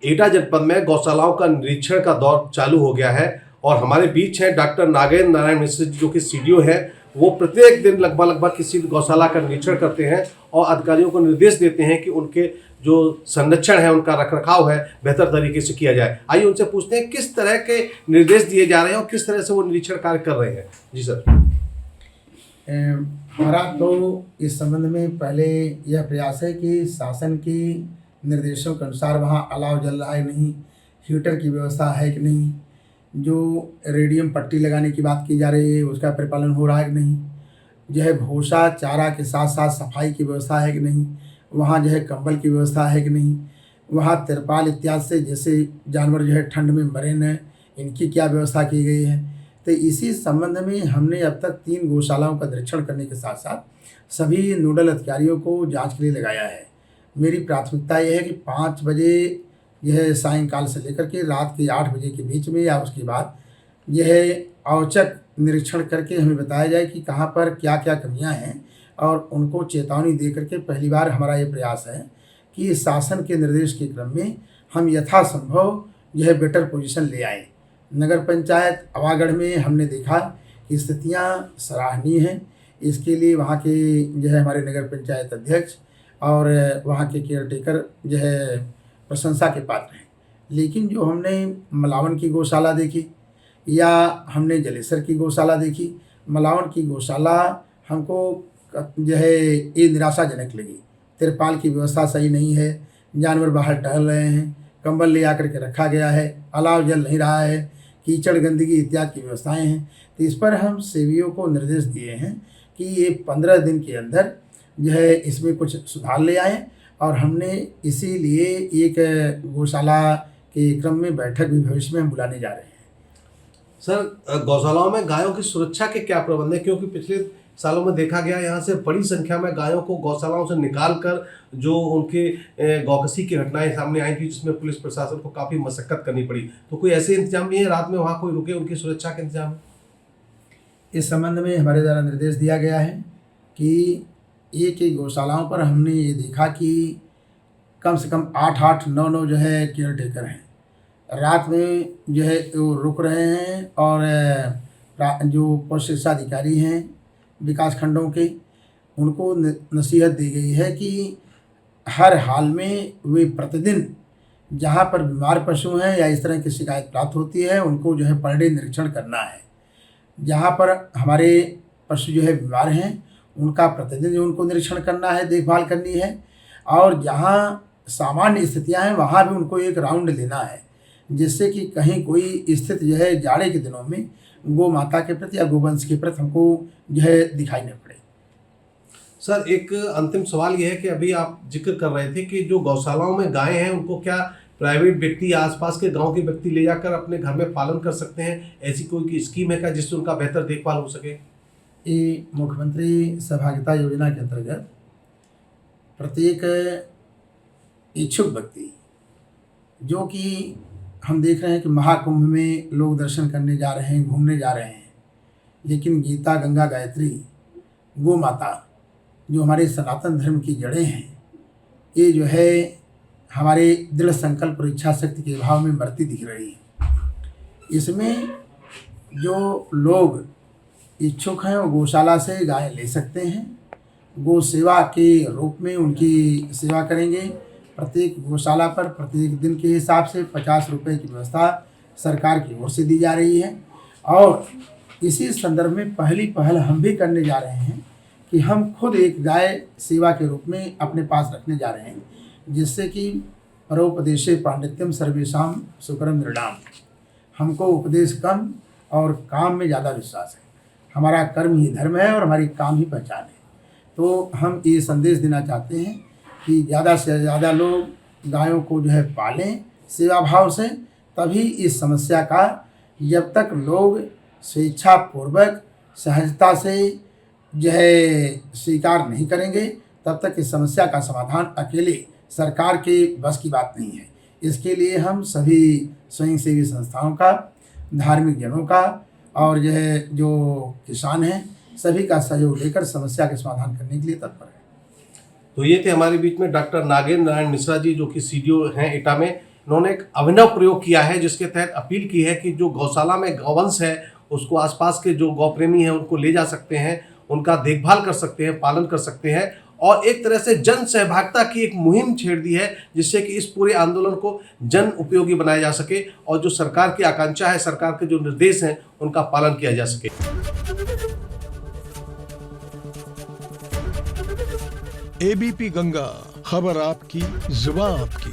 एटा जनपद में गौशालाओं का निरीक्षण का दौर चालू हो गया है और हमारे बीच हैं डॉक्टर नागेंद्र नारायण मिश्र जो कि सीडीओ हैं। वो प्रत्येक दिन लगभग किसी गौशाला का निरीक्षण करते हैं और अधिकारियों को निर्देश देते हैं कि उनके जो संरक्षण है, उनका रखरखाव है, बेहतर तरीके से किया जाए। आइए उनसे पूछते हैं किस तरह के निर्देश दिए जा रहे हैं और किस तरह से वो निरीक्षण कार्य कर रहे हैं। जी सर। हमारा तो इस संबंध में पहले यह प्रयास है कि शासन की निर्देशों के अनुसार वहाँ अलाव जल रहा है नहीं, हीटर की व्यवस्था है कि नहीं, जो रेडियम पट्टी लगाने की बात की जा रही है उसका परिपालन हो रहा है कि नहीं, जो है भूसा चारा के साथ साथ सफाई की व्यवस्था है कि नहीं, वहाँ जो है कंबल की व्यवस्था है कि नहीं, वहाँ तिरपाल इत्यादि से जैसे जानवर जो है ठंड में मरे न, इनकी क्या व्यवस्था की गई है। तो इसी संबंध में हमने अब तक 3 गौशालाओं का निरीक्षण करने के साथ साथ सभी नोडल अधिकारियों को जांच के लिए लगाया है। मेरी प्राथमिकता यह है कि 5 बजे यह सायंकाल से लेकर के रात के 8 बजे के बीच में या उसके बाद यह औचक निरीक्षण करके हमें बताया जाए कि कहाँ पर क्या क्या कमियां हैं और उनको चेतावनी दे करके पहली बार हमारा ये प्रयास है कि शासन के निर्देश के क्रम में हम यथासंभव यह बेटर पोजीशन ले आएँ। नगर पंचायत अवागढ़ में हमने देखा कि स्थितियाँ सराहनीय हैं। इसके लिए वहाँ के जो है हमारे नगर पंचायत अध्यक्ष और वहाँ के केयरटेकर जो है प्रशंसा के पात्र हैं। लेकिन जो हमने मलावन की गौशाला देखी या हमने जलेसर की गौशाला देखी, मलावन की गौशाला हमको जो है ये निराशाजनक लगी। तिरपाल की व्यवस्था सही नहीं है, जानवर बाहर टहल रहे हैं, कंबल ले आकर के रखा गया है, अलाव जल नहीं रहा है, कीचड़ गंदगी इत्यादि की व्यवस्थाएं हैं। तो इस पर हम सेवियों को निर्देश दिए हैं कि ये 15 दिन के अंदर जो है इसमें कुछ सुधार ले आएँ और हमने इसीलिए एक गौशाला के क्रम में बैठक भी भविष्य में हम बुलाने जा रहे हैं। सर, गौशालाओं में गायों की सुरक्षा के क्या प्रबंध है, क्योंकि पिछले सालों में देखा गया यहाँ से बड़ी संख्या में गायों को गौशालाओं से निकाल कर जो उनके गौकसी की घटनाएं सामने आई थी जिसमें पुलिस प्रशासन को काफ़ी मशक्कत करनी पड़ी। तो कोई ऐसे इंतजाम भी है रात में वहाँ कोई रुके, उनकी सुरक्षा के इंतजाम? इस संबंध में हमारे द्वारा निर्देश दिया गया है कि एक गौशालाओं पर हमने ये देखा कि कम से कम 8-8, 9-9 जो है केयर टेकर हैं। रात में जो है वो रुक रहे हैं और जो पशु शिक्षा अधिकारी हैं विकास खंडों के, उनको नसीहत दी गई है कि हर हाल में वे प्रतिदिन जहाँ पर बीमार पशु हैं या इस तरह की शिकायत प्राप्त होती है उनको जो है पर डे निरीक्षण करना है। जहाँ पर हमारे पशु जो है बीमार हैं उनका प्रतिदिन जो उनको निरीक्षण करना है, देखभाल करनी है, और जहाँ सामान्य स्थितियाँ हैं वहाँ भी उनको एक राउंड लेना है, जिससे कि कहीं कोई स्थिति जो है जाड़े के दिनों में गौ माता के प्रति या गोवंश के प्रति हमको जो है दिखाई न पड़े। सर, एक अंतिम सवाल ये है कि अभी आप जिक्र कर रहे थे कि जो गौशालाओं में गायें हैं उनको क्या प्राइवेट व्यक्ति या आसपास के गांव के व्यक्ति ले जाकर अपने घर में पालन कर सकते हैं? ऐसी कोई स्कीम है क्या जिससे उनका बेहतर देखभाल हो सके? ये मुख्यमंत्री सहभागिता योजना के अंतर्गत प्रत्येक इच्छुक व्यक्ति जो कि हम देख रहे हैं कि महाकुंभ में लोग दर्शन करने जा रहे हैं, घूमने जा रहे हैं, लेकिन गीता, गंगा, गायत्री, गौ माता जो हमारे सनातन धर्म की जड़ें हैं, ये जो है हमारे दृढ़ संकल्प और इच्छा शक्ति के अभाव में मरती दिख रही है। इसमें जो लोग इच्छुक हैं वो गौशाला से गाय ले सकते हैं, गौ सेवा के रूप में उनकी सेवा करेंगे। प्रत्येक गौशाला पर प्रत्येक दिन के हिसाब से 50 रुपये की व्यवस्था सरकार की ओर से दी जा रही है और इसी संदर्भ में पहली पहल हम भी करने जा रहे हैं कि हम खुद एक गाय सेवा के रूप में अपने पास रखने जा रहे हैं, जिससे कि परोपदेशे पांडित्यम सर्वेषां सुकरम नृणाम, हमको उपदेश कम और काम में ज़्यादा विश्वास है। हमारा कर्म ही धर्म है और हमारी काम ही पहचान है। तो हम ये संदेश देना चाहते हैं कि ज़्यादा से ज़्यादा लोग गायों को जो है पालें सेवा भाव से, तभी इस समस्या का जब तक लोग स्वेच्छापूर्वक सहजता से जो है स्वीकार नहीं करेंगे तब तक इस समस्या का समाधान अकेले सरकार के बस की बात नहीं है। इसके लिए हम सभी स्वयंसेवी संस्थाओं का, धार्मिक जनों का और जो है जो किसान हैं सभी का सहयोग लेकर समस्या के समाधान करने के लिए तत्पर है। तो ये थे हमारे बीच में डॉक्टर नागेंद्र नारायण मिश्रा जी जो कि सीडीओ हैं एटा में। उन्होंने एक अभिनव प्रयोग किया है, जिसके तहत अपील की है कि जो गौशाला में गौवंश है उसको आसपास के जो गौ प्रेमी हैं उनको ले जा सकते हैं, उनका देखभाल कर सकते हैं, पालन कर सकते हैं, और एक तरह से जन सहभागिता की एक मुहिम छेड़ दी है, जिससे कि इस पूरे आंदोलन को जन उपयोगी बनाया जा सके और जो सरकार की आकांक्षा है, सरकार के जो निर्देश हैं, उनका पालन किया जा सके। एबीपी गंगा, खबर आपकी, जुबान आपकी।